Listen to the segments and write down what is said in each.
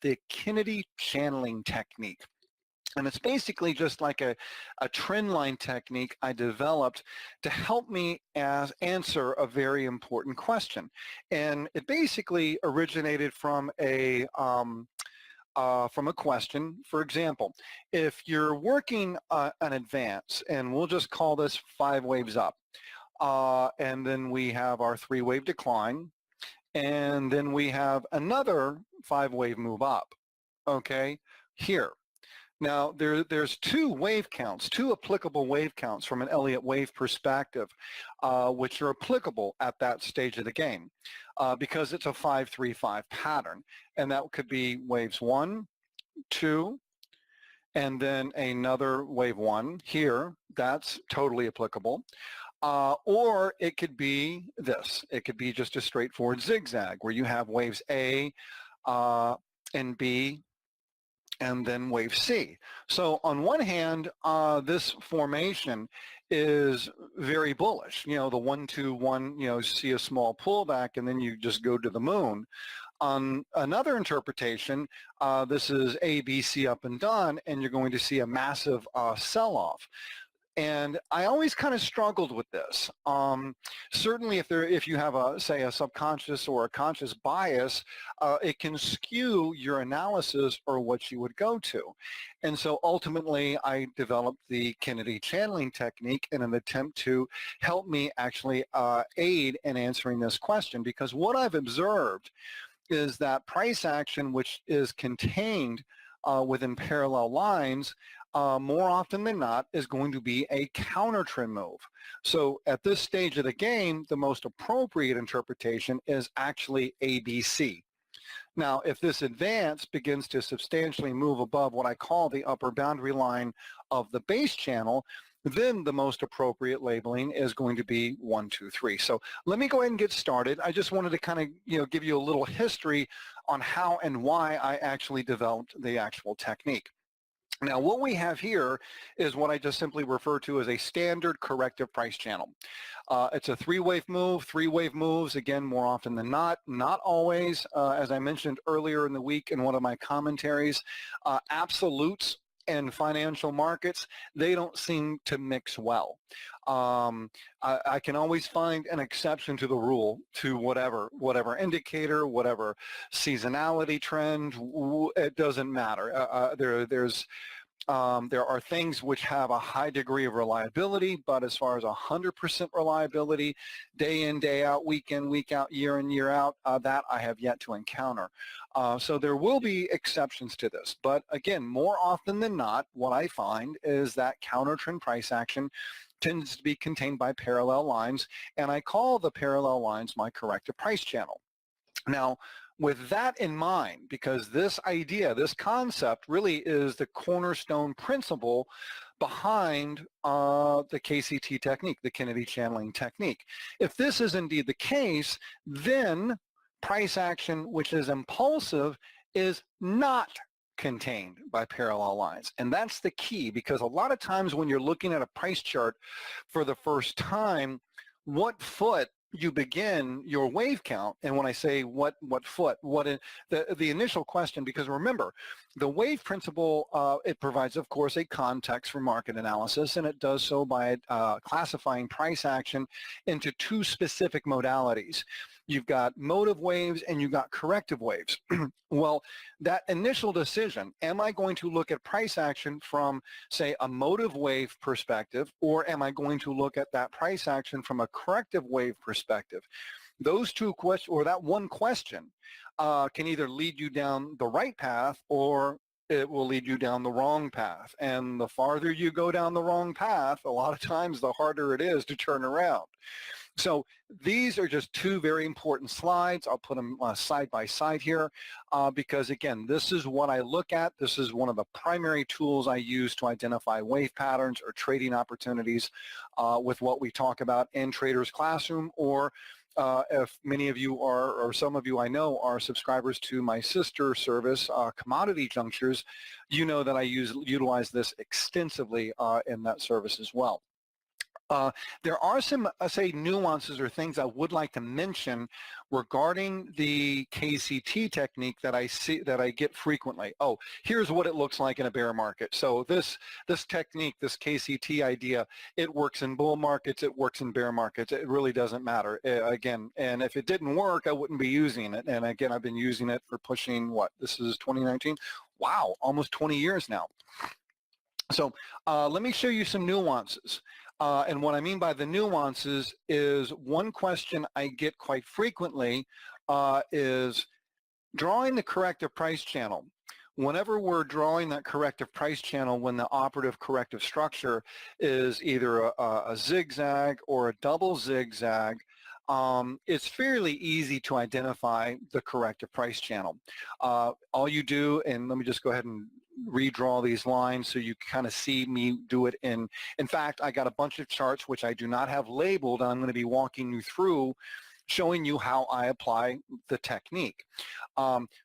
the Kennedy channeling technique. And it's basically just like a trend line technique I developed to help me answer a very important question. And it basically originated from a question. For example, if you're working an advance, and we'll just call this 5 waves up, and then we have our 3-wave decline, and then we have another 5-wave move up, okay, here. Now, there's 2 wave counts, 2 applicable wave counts from an Elliott wave perspective, which are applicable at that stage of the game, because it's a 5-3-5 pattern. And that could be waves 1, 2, and then another wave 1 here. That's totally applicable. Or it could be this. It could be just a straightforward zigzag where you have waves A and B, and then wave C. So on one hand, this formation is very bullish. You know, the 1-2-1, you know, see a small pullback and then you just go to the moon. On another interpretation, this is A, B, C up and done, and you're going to see a massive sell-off. And I always kind of struggled with this. Certainly if you have say a subconscious or a conscious bias, it can skew your analysis or what you would go to. And so ultimately I developed the Kennedy channeling technique in an attempt to help me actually aid in answering this question, because what I've observed is that price action, which is contained within parallel lines, more often than not, is going to be a counter trend move. So at this stage of the game, the most appropriate interpretation is actually ABC. Now, if this advance begins to substantially move above what I call the upper boundary line of the base channel, then the most appropriate labeling is going to be 1, 2, 3. So let me go ahead and get started. I just wanted to kind of, give you a little history on how and why I actually developed the actual technique. Now, what we have here is what I just simply refer to as a standard corrective price channel. It's a 3-wave move. 3-wave moves, again, more often than not always, as I mentioned earlier in the week in one of my commentaries, absolutes and financial markets, they don't seem to mix well. I can always find an exception to the rule to whatever indicator, whatever seasonality trend. It doesn't matter. There are things which have a high degree of reliability, but as far as 100% reliability, day in, day out, week in, week out, year in, year out, that I have yet to encounter. So there will be exceptions to this. But again, more often than not, what I find is that counter trend price action tends to be contained by parallel lines, and I call the parallel lines my corrective price channel. Now, with that in mind, because this idea, this concept really is the cornerstone principle behind the KCT technique, the Kennedy channeling technique. If this is indeed the case, then price action, which is impulsive, is not contained by parallel lines. And that's the key, because a lot of times when you're looking at a price chart for the first time, what foot you begin your wave count, and when I say what foot, the initial question, because remember, the wave principle, it provides, of course, a context for market analysis, and it does so by classifying price action into 2 specific modalities. You've got motive waves and you've got corrective waves. Well, that initial decision, am I going to look at price action from, say, a motive wave perspective, or am I going to look at that price action from a corrective wave perspective? Those 2 questions, or that one question, can either lead you down the right path or it will lead you down the wrong path. And the farther you go down the wrong path, a lot of times the harder it is to turn around. So these are just 2 very important slides. I'll put them side by side here because, again, this is what I look at. This is one of the primary tools I use to identify wave patterns or trading opportunities with what we talk about in Trader's Classroom, or if many of you are, or some of you I know are subscribers to my sister service, Commodity Junctures, you know that I utilize this extensively in that service as well. Uh, there are some, say, nuances or things I would like to mention regarding the KCT technique that I get frequently. Oh, here's what it looks like in a bear market. So this technique, this KCT idea, it works in bull markets, it works in bear markets. It really doesn't matter. Again, and if it didn't work, I wouldn't be using it. And again, I've been using it for pushing what? This is 2019. Wow, almost 20 years now. So let me show you some nuances. And what I mean by the nuances is one question I get quite frequently is drawing the corrective price channel. Whenever we're drawing that corrective price channel, when the operative corrective structure is either a zigzag or a double zigzag, it's fairly easy to identify the corrective price channel. All you do, and let me just go ahead and redraw these lines so you kind of see me do it in fact, I got a bunch of charts which I do not have labeled, and I'm going to be walking you through showing you how I apply the technique.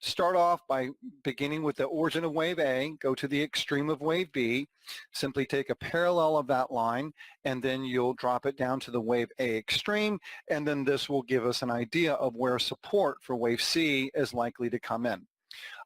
Start off by beginning with the origin of wave A, go to the extreme of wave B, simply take a parallel of that line, and then you'll drop it down to the wave A extreme, and then this will give us an idea of where support for wave C is likely to come in.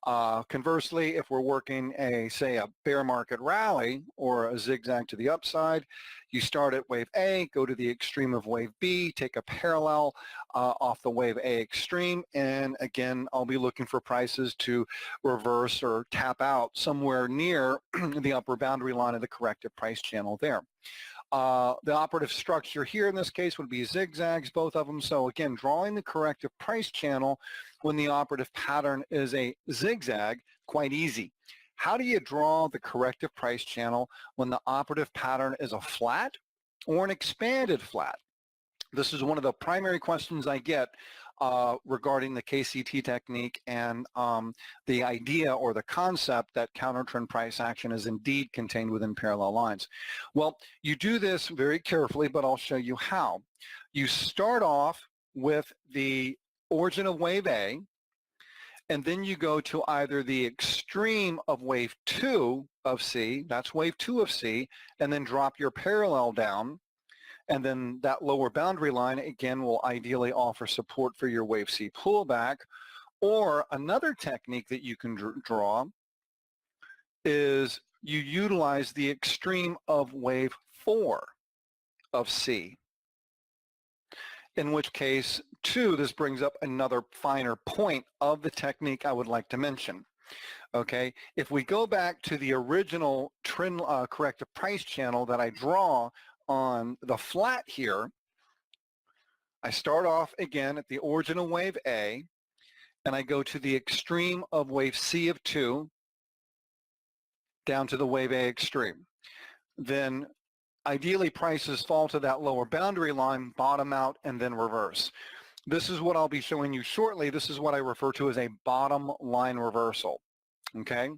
Conversely, if we're working say a bear market rally or a zigzag to the upside, you start at wave A, go to the extreme of wave B, take a parallel off the wave A extreme, and again, I'll be looking for prices to reverse or tap out somewhere near the upper boundary line of the corrective price channel there. The operative structure here in this case would be zigzags, both of them. So again, drawing the corrective price channel when the operative pattern is a zigzag, quite easy. How do you draw the corrective price channel when the operative pattern is a flat or an expanded flat? This is one of the primary questions I get regarding the KCT technique and the idea or the concept that counter-trend price action is indeed contained within parallel lines. Well, you do this very carefully, but I'll show you how. You start off with the origin of wave A, and then you go to either the extreme of wave 2 of C, that's wave 2 of C, and then drop your parallel down. And then that lower boundary line, again, will ideally offer support for your wave C pullback. Or another technique that you can draw is you utilize the extreme of wave 4 of C, in which case, too, this brings up another finer point of the technique I would like to mention. Okay, if we go back to the original trend corrective price channel that I draw on the flat here, I start off again at the origin of wave A, and I go to the extreme of wave C of 2 down to the wave A extreme. Then ideally prices fall to that lower boundary line, bottom out, and then reverse. This is what I'll be showing you shortly. This is what I refer to as a bottom line reversal. Okay.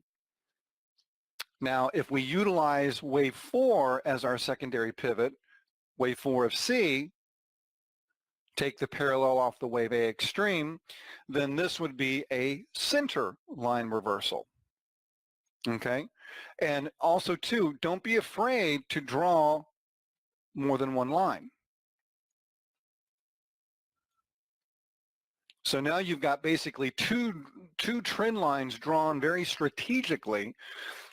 Now, if we utilize wave 4 as our secondary pivot, wave 4 of C, take the parallel off the wave A extreme, then this would be a center line reversal. Okay? And also, too, don't be afraid to draw more than one line. So now you've got basically two trend lines drawn very strategically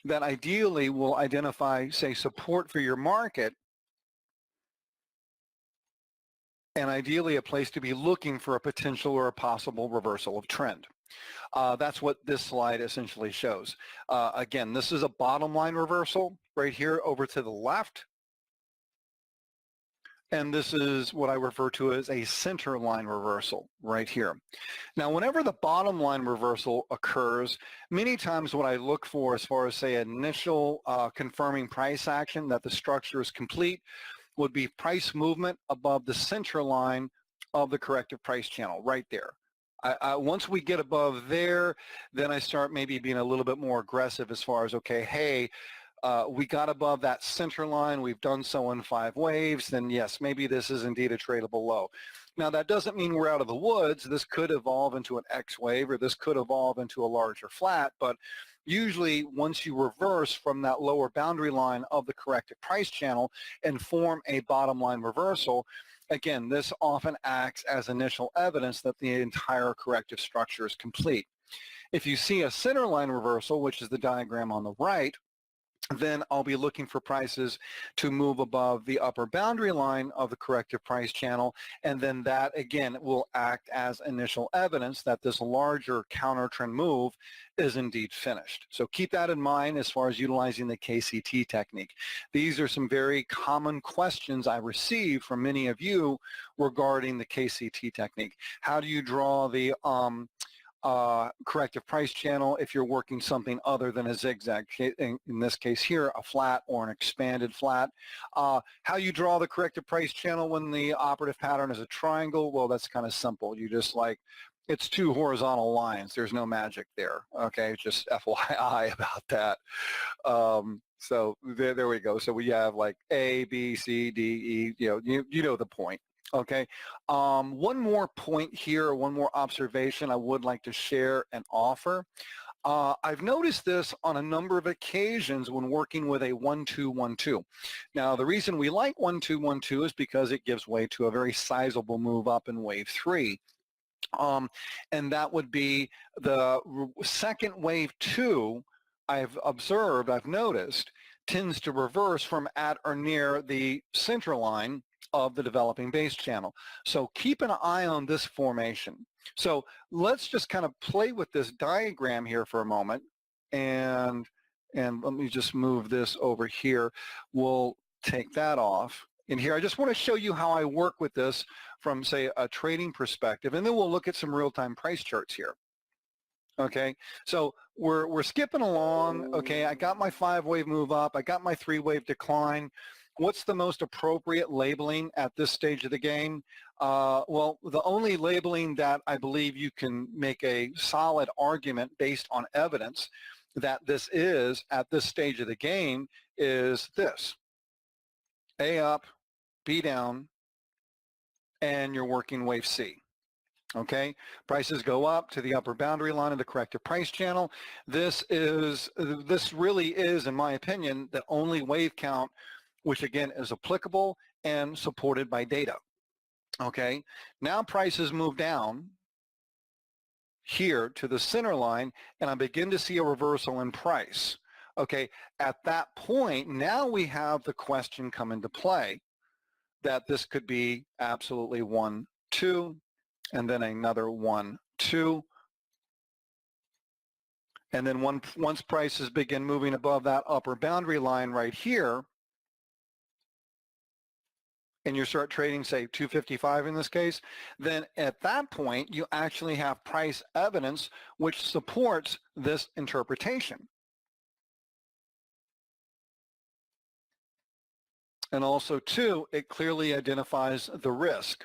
that ideally will identify, say, support for your market, and ideally a place to be looking for a potential or a possible reversal of trend. That's what this slide essentially shows. Again, this is a bottom line reversal right here over to the left. And this is what I refer to as a center line reversal right here. Now, whenever the bottom line reversal occurs, many times what I look for as far as, say, initial confirming price action that the structure is complete would be price movement above the center line of the corrective price channel right there. Once we get above there, then I start maybe being a little bit more aggressive as far as, okay, hey, we got above that center line, we've done so in 5 waves, then yes, maybe this is indeed a tradable low. Now, that doesn't mean we're out of the woods. This could evolve into an X wave, or this could evolve into a larger flat, but usually once you reverse from that lower boundary line of the corrective price channel and form a bottom line reversal, again, this often acts as initial evidence that the entire corrective structure is complete. If you see a center line reversal, which is the diagram on the right, then I'll be looking for prices to move above the upper boundary line of the corrective price channel, and then that again will act as initial evidence that this larger counter trend move is indeed finished. So keep that in mind as far as utilizing the KCT technique. These are some very common questions I receive from many of you regarding the KCT technique. How do you draw the corrective price channel if you're working something other than a zigzag, in this case here, a flat or an expanded flat? How you draw the corrective price channel when the operative pattern is a triangle? Well, that's kind of simple. You just it's two horizontal lines. There's no magic there, okay? Just FYI about that. So there we go. So we have like A, B, C, D, E, you know the point. Okay, one more point here, one more observation I would like to share and offer. I've noticed this on a number of occasions when working with a 1-2-1-2. Now, the reason we like 1-2-1-2 is because it gives way to a very sizable move up in wave 3. And that would be the second wave 2 I've noticed, tends to reverse from at or near the center line of the developing base channel. So keep an eye on this formation. So let's just kind of play with this diagram here for a moment, and let me just move this over here. We'll take that off. And here I just want to show you how I work with this from, say, a trading perspective, and then we'll look at some real-time price charts here. Okay, so we're skipping along. Okay, I got my 5-wave move up, I got my 3-wave decline. What's the most appropriate labeling at this stage of the game? Well, the only labeling that I believe you can make a solid argument based on evidence that this is at this stage of the game is this: A up, B down, and you're working wave C. Okay, prices go up to the upper boundary line of the corrective price channel. This really is, in my opinion, the only wave count which again is applicable and supported by data. Okay, now prices move down here to the center line, and I begin to see a reversal in price. Okay, at that point, now we have the question come into play that this could be absolutely 1, 2, and then another 1, 2. And then once prices begin moving above that upper boundary line right here, and you start trading, say, 255 in this case, then at that point, you actually have price evidence which supports this interpretation. And also, too, it clearly identifies the risk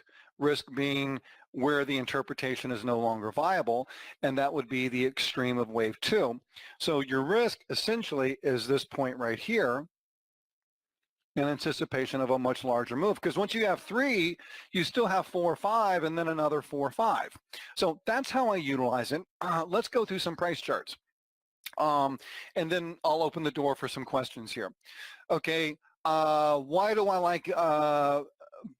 being where the interpretation is no longer viable, and that would be the extreme of wave 2. So your risk essentially is this point right here, in anticipation of a much larger move, because once you have 3, you still have 4 or 5, and then another 4 or 5. So that's how I utilize it. Let's go through some price charts, and then I'll open the door for some questions here. Okay, why do I like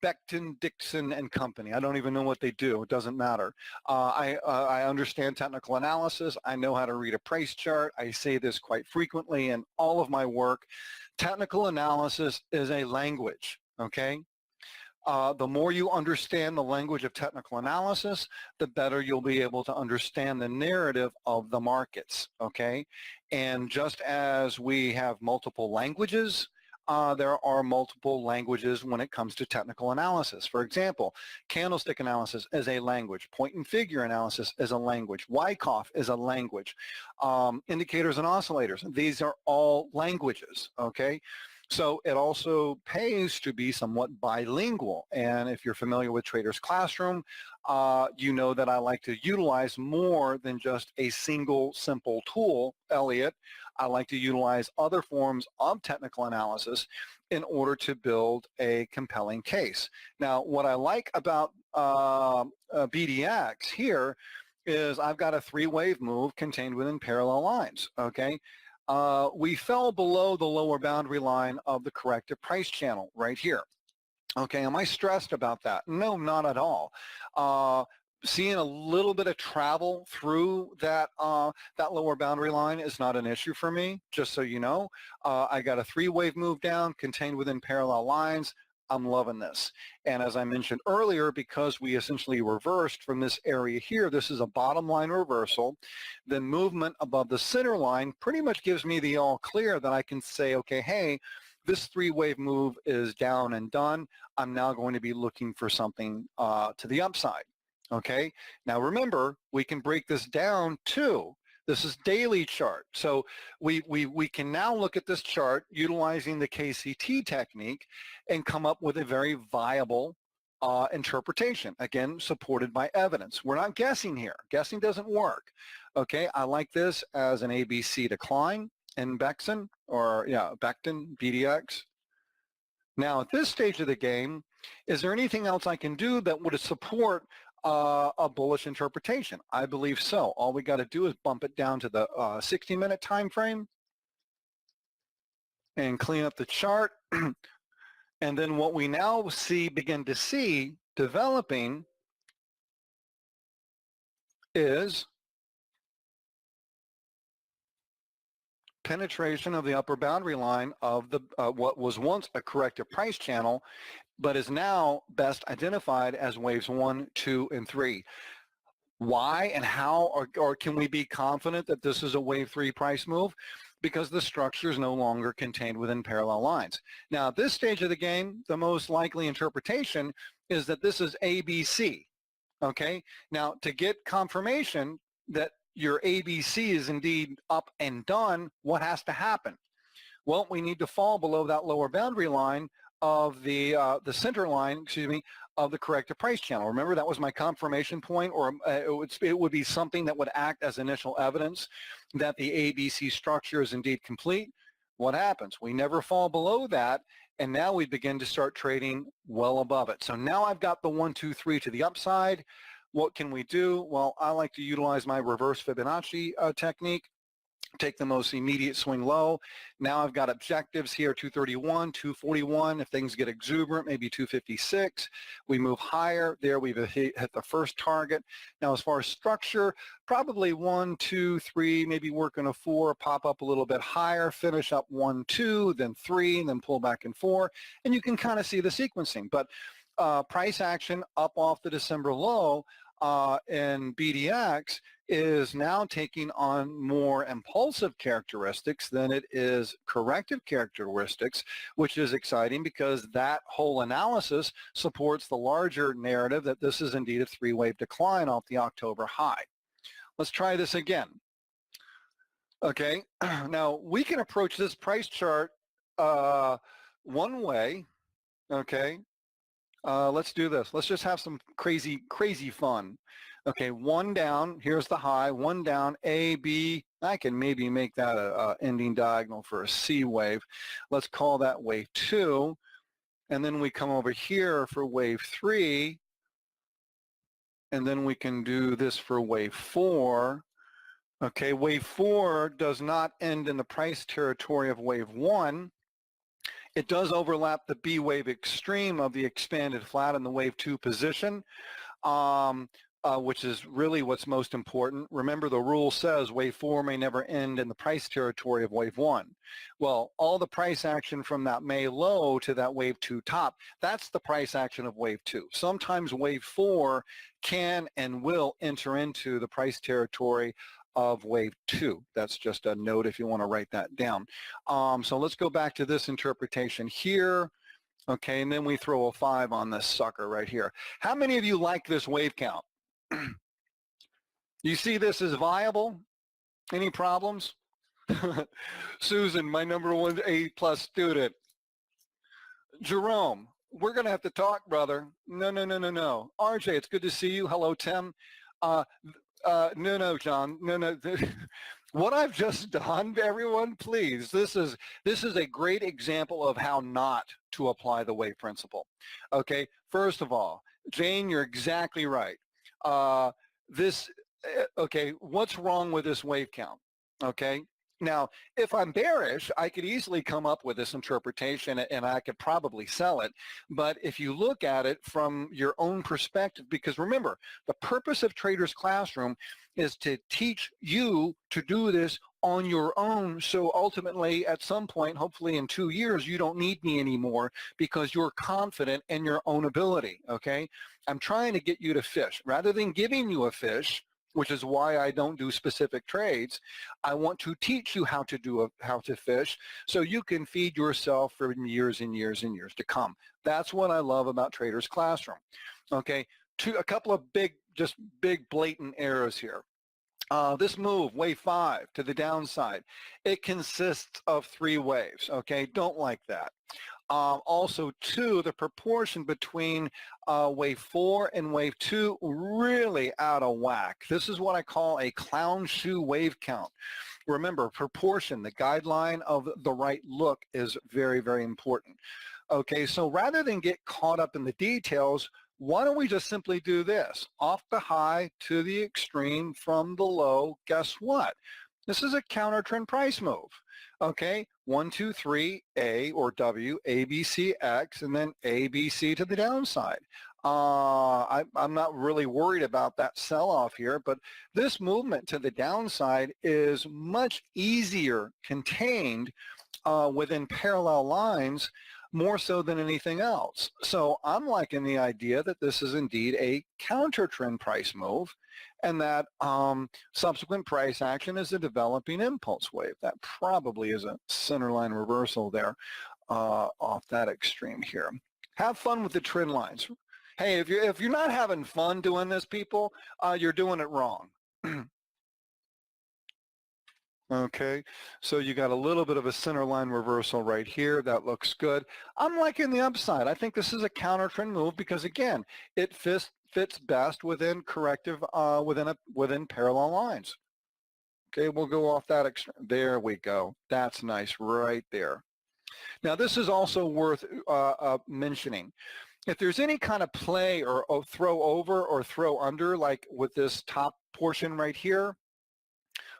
Becton, Dixon and Company? I don't even know what they do. It doesn't matter. I understand technical analysis. I know how to read a price chart. I say this quite frequently in all of my work. Technical analysis is a language, okay? The more you understand the language of technical analysis, the better you'll be able to understand the narrative of the markets, okay? And just as we have multiple languages, there are multiple languages when it comes to technical analysis. For example, candlestick analysis is a language. Point and figure analysis is a language. Wyckoff is a language. Indicators and oscillators, these are all languages, okay? So it also pays to be somewhat bilingual. And if you're familiar with Trader's Classroom, you know that I like to utilize more than just a single simple tool, Elliott. I like to utilize other forms of technical analysis in order to build a compelling case. Now, what I like about BDX here is I've got a three-wave move contained within parallel lines, okay? We fell below the lower boundary line of the corrective price channel right here. Okay, am I stressed about that? No, not at all. Seeing a little bit of travel through that that lower boundary line is not an issue for me, just so you know. I got a three-wave move down contained within parallel lines. I'm loving this. And as I mentioned earlier, because we essentially reversed from this area here, this is a bottom line reversal, then movement above the center line pretty much gives me the all clear that I can say, okay, hey, this three-wave move is down and done. I'm now going to be looking for something to the upside. Okay, now remember, we can break this down too. This is daily chart. So we can now look at this chart utilizing the KCT technique and come up with a very viable interpretation, again, supported by evidence. We're not guessing here. Guessing doesn't work. Okay, I like this as an ABC decline in Becton, or Becton, BDX. Now, at this stage of the game, is there anything else I can do that would support a bullish interpretation? I believe so. All we got to do is bump it down to the 60-minute time frame and clean up the chart. And then what we now begin to see developing is penetration of the upper boundary line of the what was once a corrective price channel, but is now best identified as waves 1, 2, and 3. Why and how, or can we be confident that this is a wave 3 price move? Because the structure is no longer contained within parallel lines. Now, at this stage of the game, the most likely interpretation is that this is ABC, okay? Now, to get confirmation that your ABC is indeed up and done, what has to happen? Well, we need to fall below that lower boundary line of the center line, excuse me, of the corrective price channel. Remember, that was my confirmation point, or it would be something that would act as initial evidence that the ABC structure is indeed complete. What happens? We never fall below that, and now we begin to start trading well above it. So now I've got the 1, 2, 3 to the upside. What can we do? Well, I like to utilize my reverse Fibonacci technique. Take the most immediate swing low. Now I've got objectives here, 231, 241. If things get exuberant, maybe 256. We move higher. There we've hit the first target. Now as far as structure, probably 1, 2, 3, maybe working a 4, pop up a little bit higher, finish up 1, 2, then 3, and then pull back in 4. And you can kind of see the sequencing. But price action up off the December low in BDX is now taking on more impulsive characteristics than it is corrective characteristics, which is exciting because that whole analysis supports the larger narrative that this is indeed a three-wave decline off the October high. Let's try this again. Okay, now we can approach this price chart one way, okay. Let's do this. Let's just have some crazy fun. Okay, 1 down, here's the high, 1 down, A, B. I can maybe make that a ending diagonal for a C wave. Let's call that wave 2. And then we come over here for wave 3. And then we can do this for wave 4. Okay, wave 4 does not end in the price territory of wave 1. It does overlap the B wave extreme of the expanded flat in the wave 2 position, which is really what's most important. Remember, the rule says wave 4 may never end in the price territory of wave 1. Well, all the price action from that May low to that wave 2 top, that's the price action of wave 2. Sometimes wave 4 can and will enter into the price territory of wave 2. That's just a note if you want to write that down. So let's go back to this interpretation here. Okay, and then we throw a 5 on this sucker right here. How many of you like this wave count? You see this as viable? Any problems? Susan, my number 1 A+ student. Jerome, we're going to have to talk, brother. No. RJ, it's good to see you. Hello, Tim. No, John. No. What I've just done, everyone, please, this is a great example of how not to apply the wave principle. Okay, first of all, Jane, you're exactly right. This okay, what's wrong with this wave count? Okay. Now, if I'm bearish, I could easily come up with this interpretation and I could probably sell it. But if you look at it from your own perspective, because remember, the purpose of Trader's Classroom is to teach you to do this on your own. So ultimately, at some point, hopefully in 2 years, you don't need me anymore because you're confident in your own ability, okay? I'm trying to get you to fish. Rather than giving you a fish, which is why I don't do specific trades, I want to teach you how to fish so you can feed yourself for years and years and years to come. That's what I love about Trader's Classroom. Okay, a couple of big blatant errors here. This move, wave 5 to the downside, it consists of 3 waves, okay? Don't like that. Also, 2, the proportion between wave 4 and wave 2 really out of whack. This is what I call a clown shoe wave count. Remember, proportion, the guideline of the right look is very, very important. Okay, so rather than get caught up in the details, why don't we just simply do this? Off the high to the extreme from the low, guess what? This is a counter trend price move. Okay, 1, 2, 3, A or W, A, B, C, X, and then A, B, C to the downside. I'm not really worried about that sell-off here, but this movement to the downside is much easier contained within parallel lines, more so than anything else. So I'm liking the idea that this is indeed a counter trend price move, and that subsequent price action is a developing impulse wave. That probably is a centerline reversal there off that extreme here. Have fun with the trend lines. Hey, if you're not having fun doing this, people, you're doing it wrong. Okay, so you got a little bit of a centerline reversal right here. That looks good. I'm liking the upside. I think this is a counter trend move because, again, it fits best within corrective, within parallel lines. Okay, we'll go off that. There we go. That's nice right there. Now, this is also worth mentioning. If there's any kind of play or throw over or throw under, like with this top portion right here,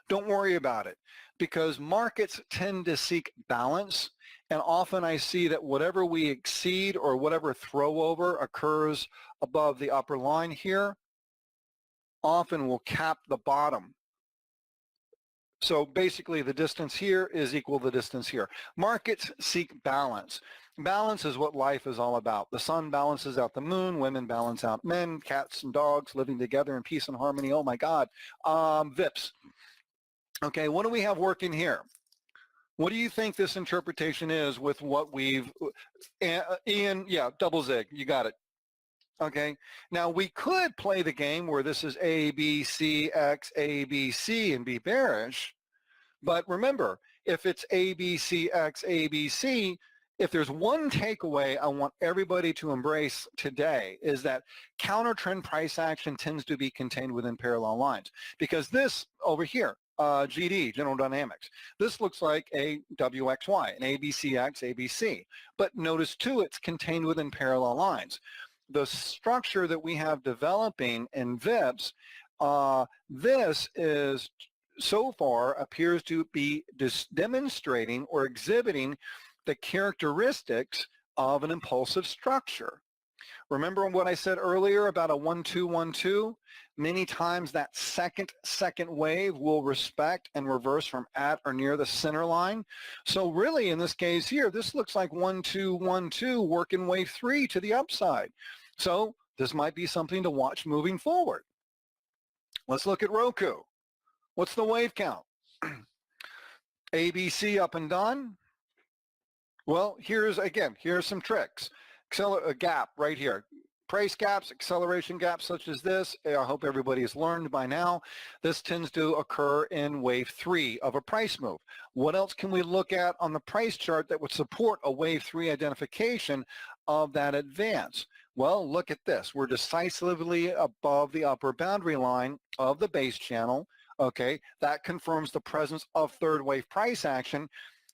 don't worry about it, because markets tend to seek balance, and often I see that whatever we exceed or whatever throw over occurs above the upper line here often will cap the bottom. So basically the distance here is equal to the distance here. Markets seek balance. Balance is what life is all about. The sun balances out the moon, women balance out men, cats and dogs living together in peace and harmony. Oh my God. VIPs. Okay, what do we have working here? What do you think this interpretation is with what we've, Ian, yeah, double zig, you got it. Okay, now we could play the game where this is A, B, C, X, A, B, C, and be bearish, but remember, if it's A, B, C, X, A, B, C, if there's one takeaway I want everybody to embrace today is that counter trend price action tends to be contained within parallel lines, because this over here, GD, General Dynamics. This looks like a WXY, an ABCX, ABC. But notice too, it's contained within parallel lines. The structure that we have developing in VIPs, this is so far appears to be demonstrating or exhibiting the characteristics of an impulsive structure. Remember what I said earlier about a 1-2-1-2? Many times that second wave will respect and reverse from at or near the center line. So really in this case here, this looks like 1-2-1-2 working wave 3 to the upside. So this might be something to watch moving forward. Let's look at Roku. What's the wave count? ABC up and done. Well, here's some tricks. A gap right here. Price gaps, acceleration gaps such as this, I hope everybody has learned by now, this tends to occur in wave 3 of a price move. What else can we look at on the price chart that would support a wave 3 identification of that advance? Well, look at this. We're decisively above the upper boundary line of the base channel. Okay, that confirms the presence of third wave price action.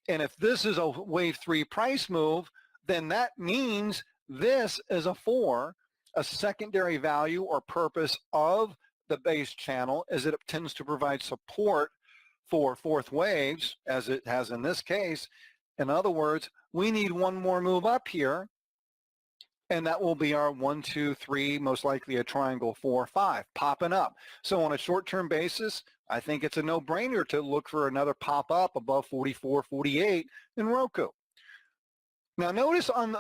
And if this is a wave 3 price move, then that means this is a 4, a secondary value or purpose of the base channel is that it tends to provide support for fourth waves, as it has in this case. In other words, we need one more move up here, and that will be our 1, 2, 3, most likely a triangle 4, 5, popping up. So on a short-term basis, I think it's a no-brainer to look for another pop-up above 44, 48 in Roku. Now notice on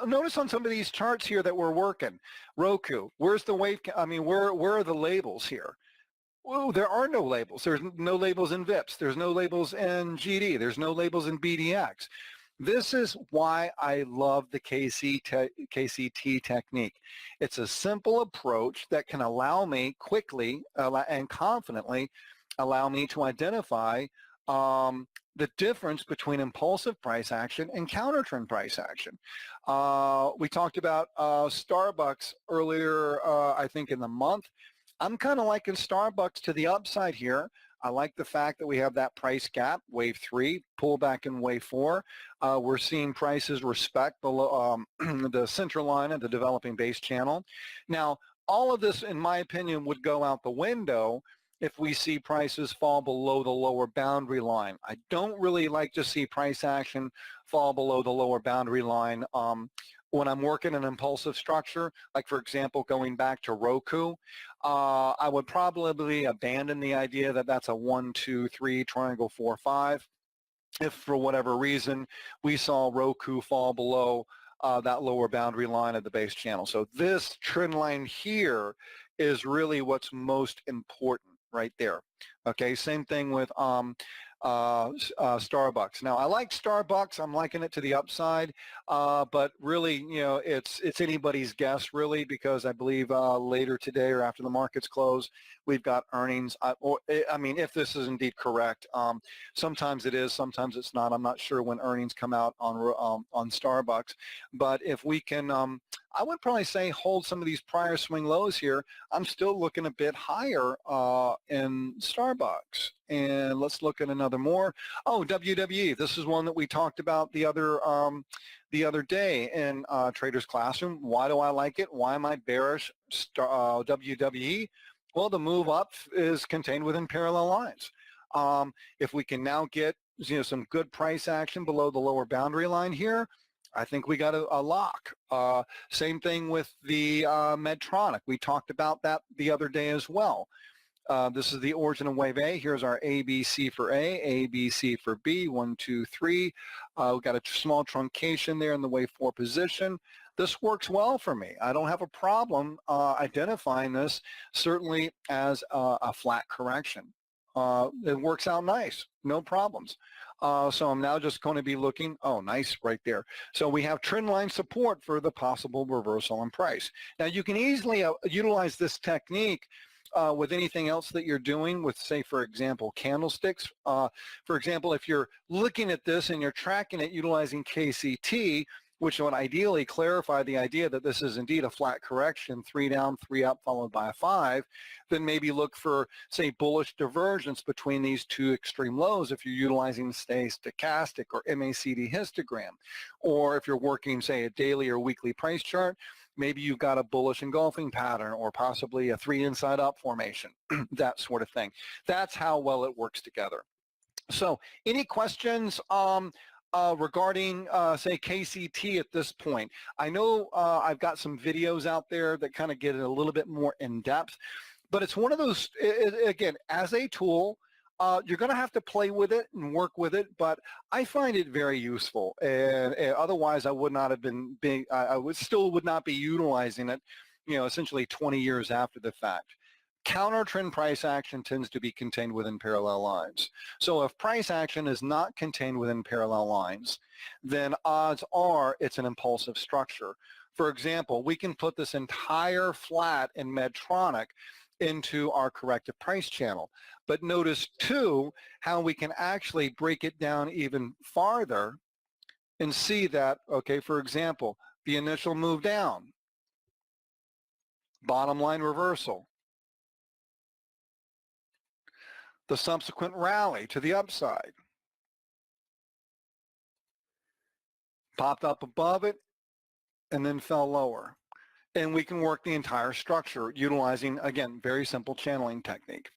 some of these charts here that we're working. Roku, where's the wave? I mean, where are the labels here? Well, there are no labels. There's no labels in VIPs. There's no labels in GD. There's no labels in BDX. This is why I love the KCT technique. It's a simple approach that can allow me quickly and confidently allow me to identify the difference between impulsive price action and counter trend price action. We talked about Starbucks earlier, I think in the month. I'm kind of liking Starbucks to the upside here. I like the fact that we have that price gap, wave 3, pullback in wave 4. We're seeing prices respect below the central line of the developing base channel. Now, all of this, in my opinion, would go out the window if we see prices fall below the lower boundary line. I don't really like to see price action fall below the lower boundary line when I'm working an impulsive structure, like for example, going back to Roku. I would probably abandon the idea that that's a 1, 2, 3 triangle 4, 5. If for whatever reason we saw Roku fall below that lower boundary line of the base channel. So this trend line here is really what's most important right there. Okay, same thing with Starbucks. Now I like Starbucks. I'm liking it to the upside, but really, you know, it's anybody's guess really, because I believe later today or after the markets close, we've got earnings. I mean, if this is indeed correct, sometimes it is, sometimes it's not. I'm not sure when earnings come out on Starbucks, but if we can, I would probably say hold some of these prior swing lows here. I'm still looking a bit higher in Starbucks. And let's look at another more. Oh, WWE. This is one that we talked about the other day in Traders Classroom. Why do I like it? Why am I bearish WWE? Well, the move up is contained within parallel lines. If we can now get some good price action below the lower boundary line here, I think we got a lock. Same thing with the Medtronic. We talked about that the other day as well. This is the origin of wave A. Here's our ABC for A, ABC for B, 1, 2, 3. We've got a small truncation there in the wave 4 position. This works well for me. I don't have a problem identifying this certainly as a flat correction. It works out nice, no problems. So I'm now just going to be looking, oh, nice right there. So we have trend line support for the possible reversal in price. Now you can easily utilize this technique with anything else that you're doing with, say, for example, candlesticks. For example, if you're looking at this and you're tracking it utilizing KCT, which would ideally clarify the idea that this is indeed a flat correction, 3 down, 3 up, followed by a 5, then maybe look for, say, bullish divergence between these two extreme lows if you're utilizing, say, stochastic or MACD histogram. Or if you're working, say, a daily or weekly price chart, maybe you've got a bullish engulfing pattern or possibly a 3 inside up formation, that sort of thing. That's how well it works together. So any questions regarding, say, KCT at this point? I know I've got some videos out there that kind of get it a little bit more in depth, but it's one of those, again, as a tool, you're going to have to play with it and work with it, but I find it very useful. And otherwise, I would not have I would still not be utilizing it, essentially 20 years after the fact. Counter trend price action tends to be contained within parallel lines. So if price action is not contained within parallel lines, then odds are it's an impulsive structure. For example, we can put this entire flat in Medtronic into our corrective price channel. But notice too how we can actually break it down even farther and see that, okay, for example, the initial move down, bottom line reversal, the subsequent rally to the upside, popped up above it and then fell lower. and we can work the entire structure utilizing, again, very simple channeling technique.